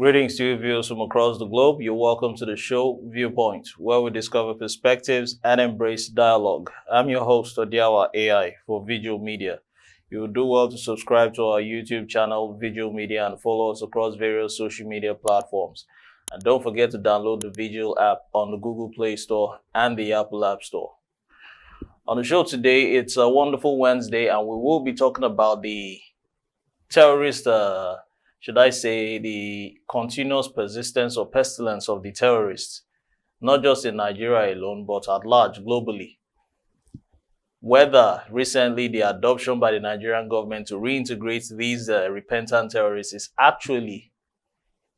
Greetings to you viewers from across the globe. You're welcome to the show Viewpoint, where we discover perspectives and embrace dialogue. I'm your host, Odiawa AI, for Veegil Media. You will do well to subscribe to our YouTube channel, Veegil Media, and follow us across various social media platforms. And don't forget to download the Veegil app on the Google Play Store and the Apple App Store. On the show today, it's a wonderful Wednesday, and we will be talking about the terrorist should I say, the continuous persistence or pestilence of the terrorists, not just in Nigeria alone, but at large, globally. Whether recently the adoption by the Nigerian government to reintegrate these repentant terrorists is actually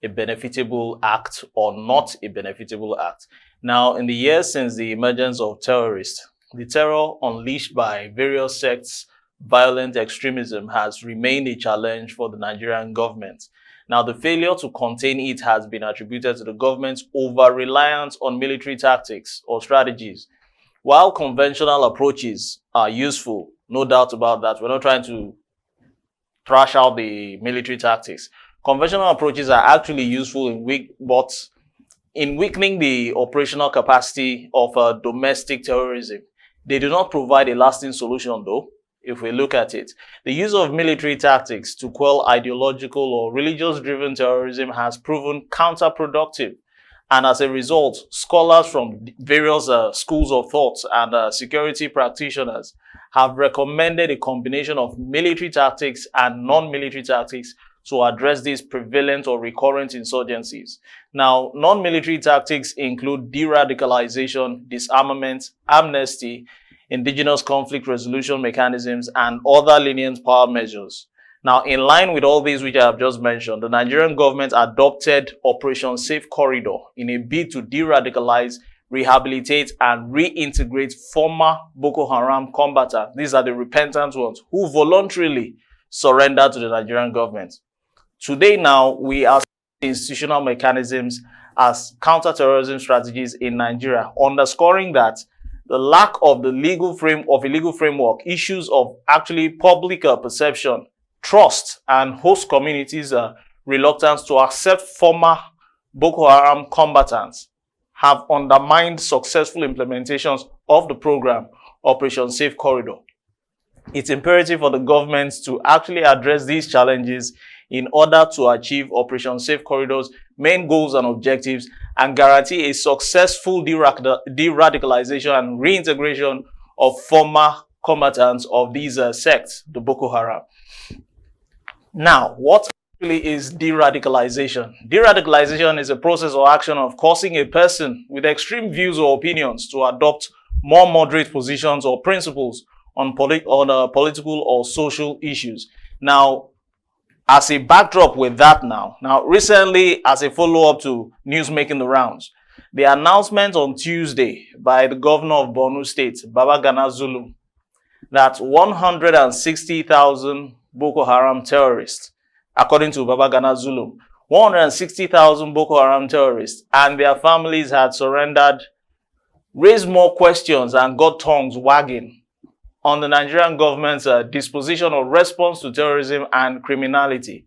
a benefitable act or not a benefitable act. Now, in the years since the emergence of terrorists, the terror unleashed by various sects, violent extremism has remained a challenge for the Nigerian government. Now, the failure to contain it has been attributed to the government's over-reliance on military tactics or strategies. While conventional approaches are useful, no doubt about that, we're not trying to thrash out the military tactics. Conventional approaches are actually useful in weakening the operational capacity of domestic terrorism. They do not provide a lasting solution, though. If we look at it, the use of military tactics to quell ideological or religious-driven terrorism has proven counterproductive. And as a result, scholars from various schools of thought and security practitioners have recommended a combination of military tactics and non-military tactics to address these prevalent or recurrent insurgencies. Now, non-military tactics include de-radicalization, disarmament, amnesty, indigenous conflict resolution mechanisms, and other lenient power measures. Now, in line with all these which I have just mentioned, the Nigerian government adopted Operation Safe Corridor in a bid to de-radicalize, rehabilitate, and reintegrate former Boko Haram combatants. These are the repentant ones who voluntarily surrendered to the Nigerian government. Today now, we are seeing institutional mechanisms as counter-terrorism strategies in Nigeria, underscoring that the lack of a legal framework, issues of actually public perception, trust, and host communities' reluctance to accept former Boko Haram combatants have undermined successful implementations of the program, Operation Safe Corridor. It's imperative for the government to actually address these challenges in order to achieve Operation Safe Corridor's main goals and objectives and guarantee a successful de-radicalization and reintegration of former combatants of these sects, the Boko Haram. Now, what actually is de-radicalization? De-radicalization is a process or action of causing a person with extreme views or opinions to adopt more moderate positions or principles on political or social issues. Now, as a backdrop with that now recently, as a follow-up to news making the rounds, the announcement on Tuesday by the governor of Borno State, Babagana Zulum, that 160,000 Boko Haram terrorists, according to Babagana Zulum, 160,000 Boko Haram terrorists and their families had surrendered, raised more questions and got tongues wagging on the Nigerian government's disposition or response to terrorism and criminality.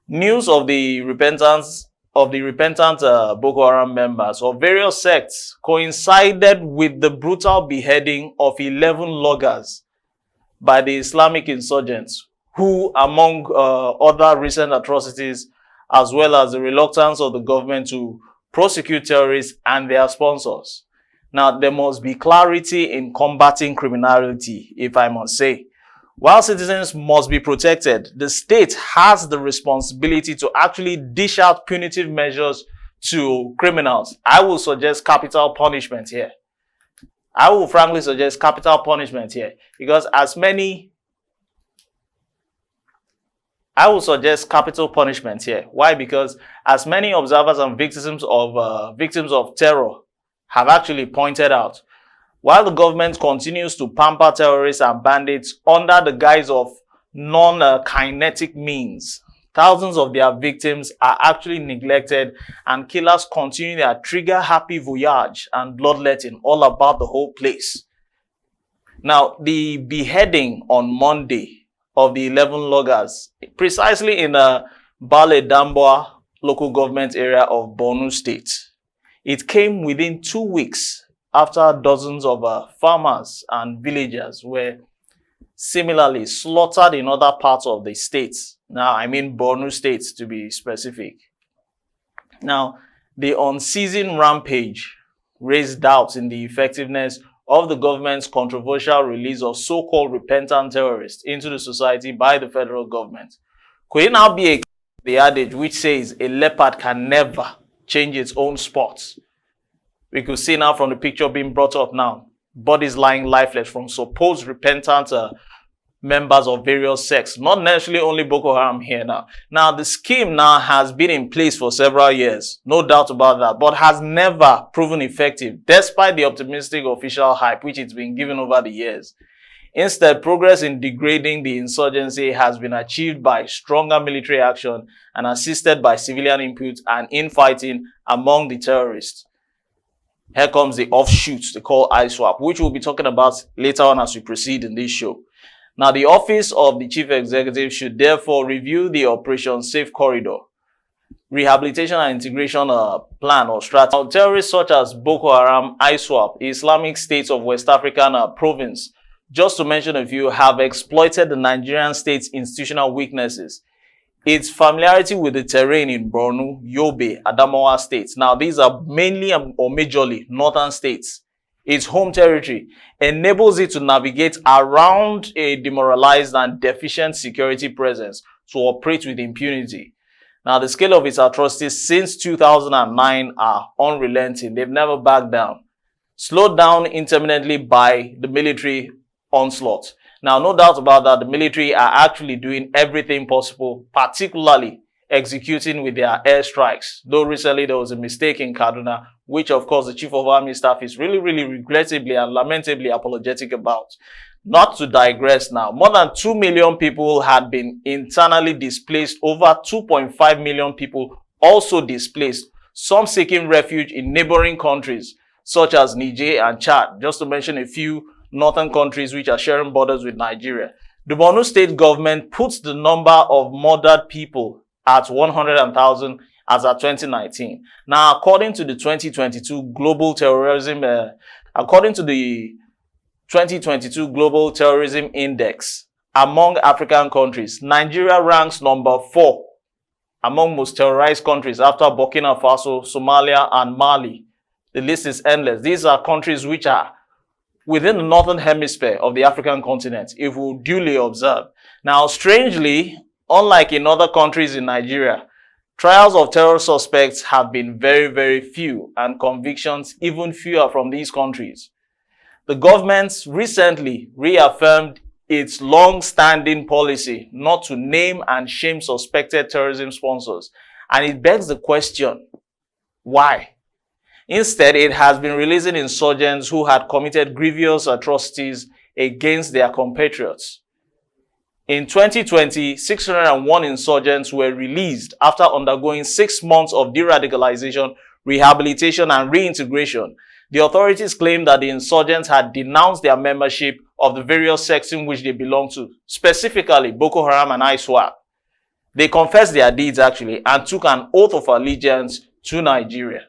News of the repentant Boko Haram members of various sects coincided with the brutal beheading of 11 loggers by the Islamic insurgents, who, among other recent atrocities, as well as the reluctance of the government to prosecute terrorists and their sponsors. Now, there must be clarity in combating criminality, if I must say. While citizens must be protected, the state has the responsibility to actually dish out punitive measures to criminals. I will suggest capital punishment here. I will frankly suggest capital punishment here because I will suggest capital punishment here. Why? Because as many observers and victims of terror have actually pointed out, while the government continues to pamper terrorists and bandits under the guise of non-kinetic means, thousands of their victims are actually neglected and killers continue their trigger-happy voyage and bloodletting all about the whole place. Now, the beheading on Monday of the 11 loggers, precisely in Bale Damboa local government area of Borno State. It came within 2 weeks after dozens of farmers and villagers were similarly slaughtered in other parts of the state. Now, I mean Borno State to be specific. Now, the unceasing rampage raised doubts in the effectiveness of the government's controversial release of so-called repentant terrorists into the society by the federal government. Could it now be the adage which says a leopard can never change its own spots? We could see now from the picture being brought up now, bodies lying lifeless from supposed repentant members of various sects, not necessarily only Boko Haram here now. Now, the scheme now has been in place for several years, no doubt about that, but has never proven effective, despite the optimistic official hype which it's been given over the years. Instead, progress in degrading the insurgency has been achieved by stronger military action and assisted by civilian input and infighting among the terrorists. Here comes the offshoots they call ISWAP, which we'll be talking about later on as we proceed in this show. Now, the office of the chief executive should therefore review the Operation Safe Corridor, rehabilitation and integration plan or strategy. Now, terrorists such as Boko Haram, ISWAP, Islamic States of West African province, just to mention a few, have exploited the Nigerian state's institutional weaknesses. Its familiarity with the terrain in Borno, Yobe, Adamawa states. Now, these are mainly or majorly northern states. Its home territory enables it to navigate around a demoralized and deficient security presence to operate with impunity. Now, the scale of its atrocities since 2009 are unrelenting. They've never backed down. Slowed down intermittently by the military onslaught. Now, no doubt about that, the military are actually doing everything possible, particularly executing with their airstrikes. Though recently there was a mistake in Kaduna, which of course the Chief of Army Staff is really regrettably and lamentably apologetic about. Not to digress now, more than 2 million people had been internally displaced, over 2.5 million people also displaced, some seeking refuge in neighboring countries such as Niger and Chad, just to mention a few northern countries which are sharing borders with Nigeria. The Borno state government puts the number of murdered people at 100,000 as at 2019. Now, according to the 2022 Global Terrorism, Index, among African countries, Nigeria ranks number 4 among most terrorized countries after Burkina Faso, Somalia, and Mali. The list is endless. These are countries which are within the northern hemisphere of the African continent, if we duly observe. Now, strangely, unlike in other countries in Nigeria, trials of terror suspects have been very few, and convictions even fewer from these countries. The government recently reaffirmed its long-standing policy not to name and shame suspected terrorism sponsors, and it begs the question, why? Instead, it has been releasing insurgents who had committed grievous atrocities against their compatriots. In 2020, 601 insurgents were released after undergoing 6 months of de-radicalization, rehabilitation, and reintegration. The authorities claimed that the insurgents had denounced their membership of the various sects in which they belong to, specifically Boko Haram and ISWAP. They confessed their deeds actually and took an oath of allegiance to Nigeria.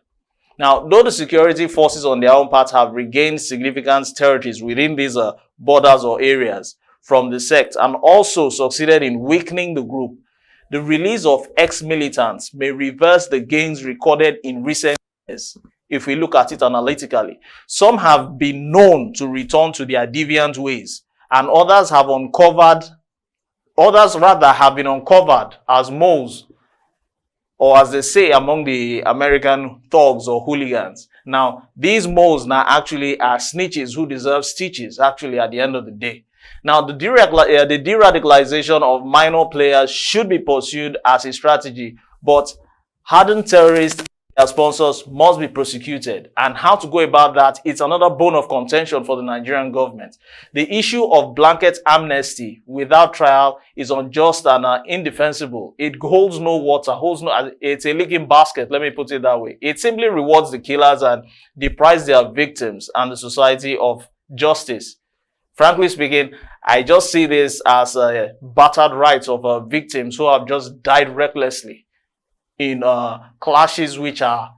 Now, though the security forces on their own part have regained significant territories within these borders or areas from the sect and also succeeded in weakening the group, the release of ex-militants may reverse the gains recorded in recent years. If we look at it analytically, some have been known to return to their deviant ways, and others have been uncovered as moles, or as they say among the American thugs or hooligans. Now, these moles now actually are snitches who deserve stitches, actually, at the end of the day. Now, the de-radicalization of minor players should be pursued as a strategy, but hardened terrorists and their sponsors must be prosecuted. And how to go about that, it's another bone of contention for the Nigerian government. The issue of blanket amnesty without trial is unjust and indefensible. It holds no water, it's a leaking basket, let me put it that way. It simply rewards the killers and deprives their victims and the society of justice. Frankly speaking, I just see this as a battered rights of victims who have just died recklessly. in clashes which are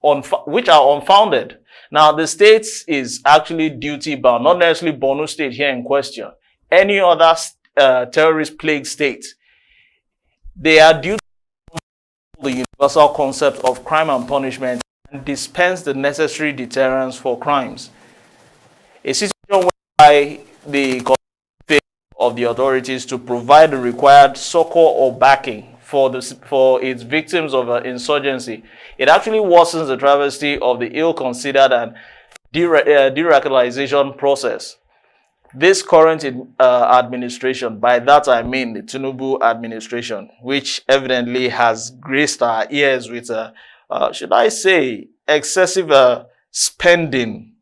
unfounded. Now, the state is actually duty bound, not necessarily Borno State here in question. Any other terrorist plague state, they are due to the universal concept of crime and punishment and dispense the necessary deterrence for crimes. A situation whereby the of the authorities to provide the required succor or backing for its victims of insurgency, it actually worsens the travesty of the ill-considered and de-radicalization process. This current administration, by that I mean the Tinubu administration, which evidently has graced our ears with, should I say, excessive spending.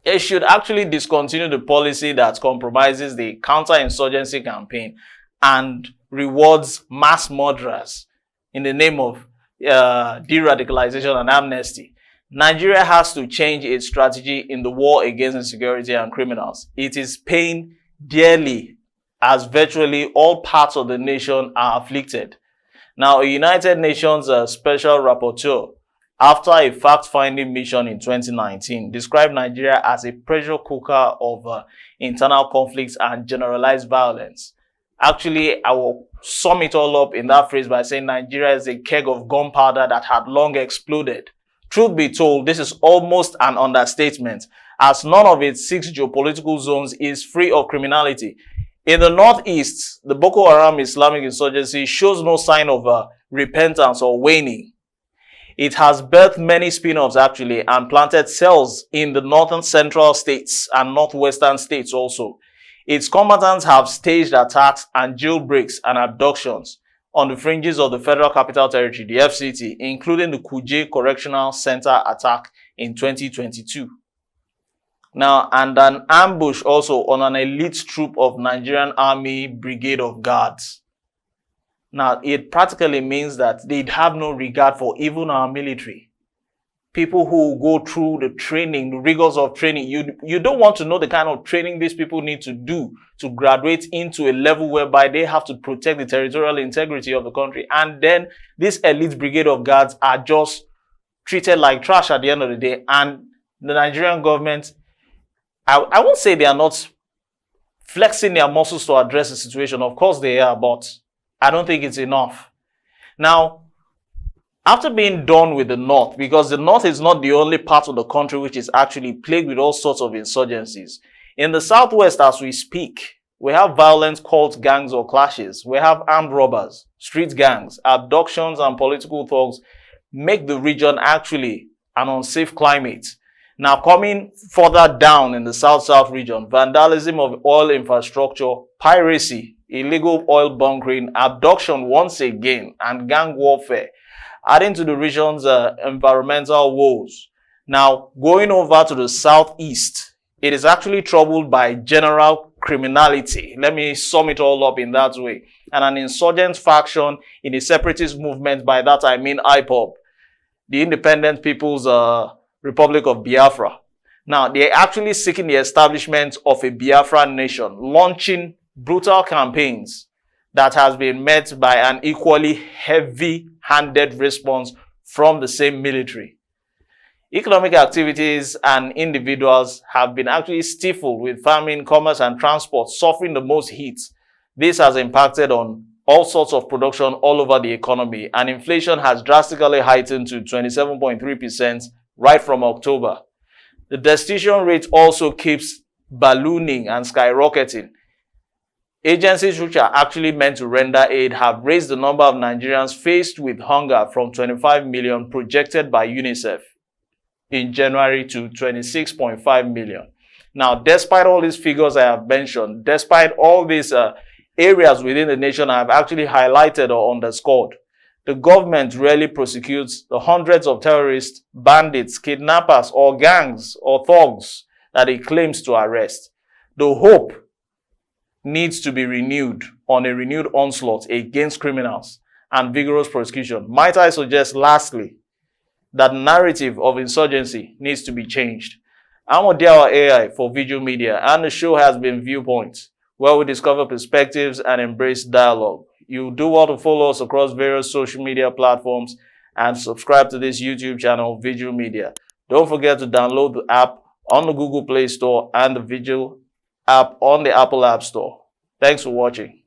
It should actually discontinue the policy that compromises the counter-insurgency campaign and rewards mass murderers in the name of de-radicalization and amnesty. Nigeria has to change its strategy in the war against insecurity and criminals. It is paying dearly as virtually all parts of the nation are afflicted. Now, a United Nations special rapporteur, after a fact-finding mission in 2019, described Nigeria as a pressure cooker of internal conflicts and generalized violence. Actually, I will sum it all up in that phrase by saying Nigeria is a keg of gunpowder that had long exploded. Truth be told, this is almost an understatement, as none of its 6 geopolitical zones is free of criminality. In the northeast, the Boko Haram Islamic insurgency shows no sign of repentance or waning. It has birthed many spin-offs actually and planted cells in the northern central states and northwestern states also. Its combatants have staged attacks and jailbreaks and abductions on the fringes of the Federal Capital Territory, the FCT, including the Kuje Correctional Center attack in 2022. Now, and an ambush also on an elite troop of Nigerian Army Brigade of Guards. Now, it practically means that they'd have no regard for even our military. People who go through the training, the rigors of training, you don't want to know the kind of training these people need to do to graduate into a level whereby they have to protect the territorial integrity of the country. And then this elite brigade of guards are just treated like trash at the end of the day. And the Nigerian government, I won't say they are not flexing their muscles to address the situation. Of course they are, but I don't think it's enough. Now, after being done with the North, because the North is not the only part of the country which is actually plagued with all sorts of insurgencies. In the Southwest, as we speak, we have violent cult gangs or clashes. We have armed robbers, street gangs, abductions, and political thugs make the region actually an unsafe climate. Now, coming further down in the South-South region, vandalism of oil infrastructure, piracy, illegal oil bunkering, abduction once again, and gang warfare, adding to the region's environmental woes. Now, going over to the southeast, it is actually troubled by general criminality. Let me sum it all up in that way. And an insurgent faction in the separatist movement, by that I mean IPOB, the Independent People's Republic of Biafra. Now, they're actually seeking the establishment of a Biafran nation, launching brutal campaigns that has been met by an equally heavy-handed response from the same military. Economic activities and individuals have been actually stifled, with farming, commerce, and transport suffering the most heat. This has impacted on all sorts of production all over the economy, and inflation has drastically heightened to 27.3% right from October. The destitution rate also keeps ballooning and skyrocketing. Agencies which are actually meant to render aid have raised the number of Nigerians faced with hunger from 25 million projected by UNICEF in January to 26.5 million. Now, despite all these figures I have mentioned, despite all these areas within the nation I have actually highlighted or underscored, the government rarely prosecutes the hundreds of terrorists, bandits, kidnappers, or gangs or thugs that it claims to arrest. The hope needs to be renewed on a renewed onslaught against criminals and vigorous prosecution. Might I suggest, lastly, that narrative of insurgency needs to be changed. I'm Odiawa AI for Veegil Media, and the show has been Viewpoints, where we discover perspectives and embrace dialogue. You do well to follow us across various social media platforms and subscribe to this YouTube channel, Veegil Media. Don't forget to download the app on the Google Play Store and the Veegil app on the Apple App Store. Thanks for watching.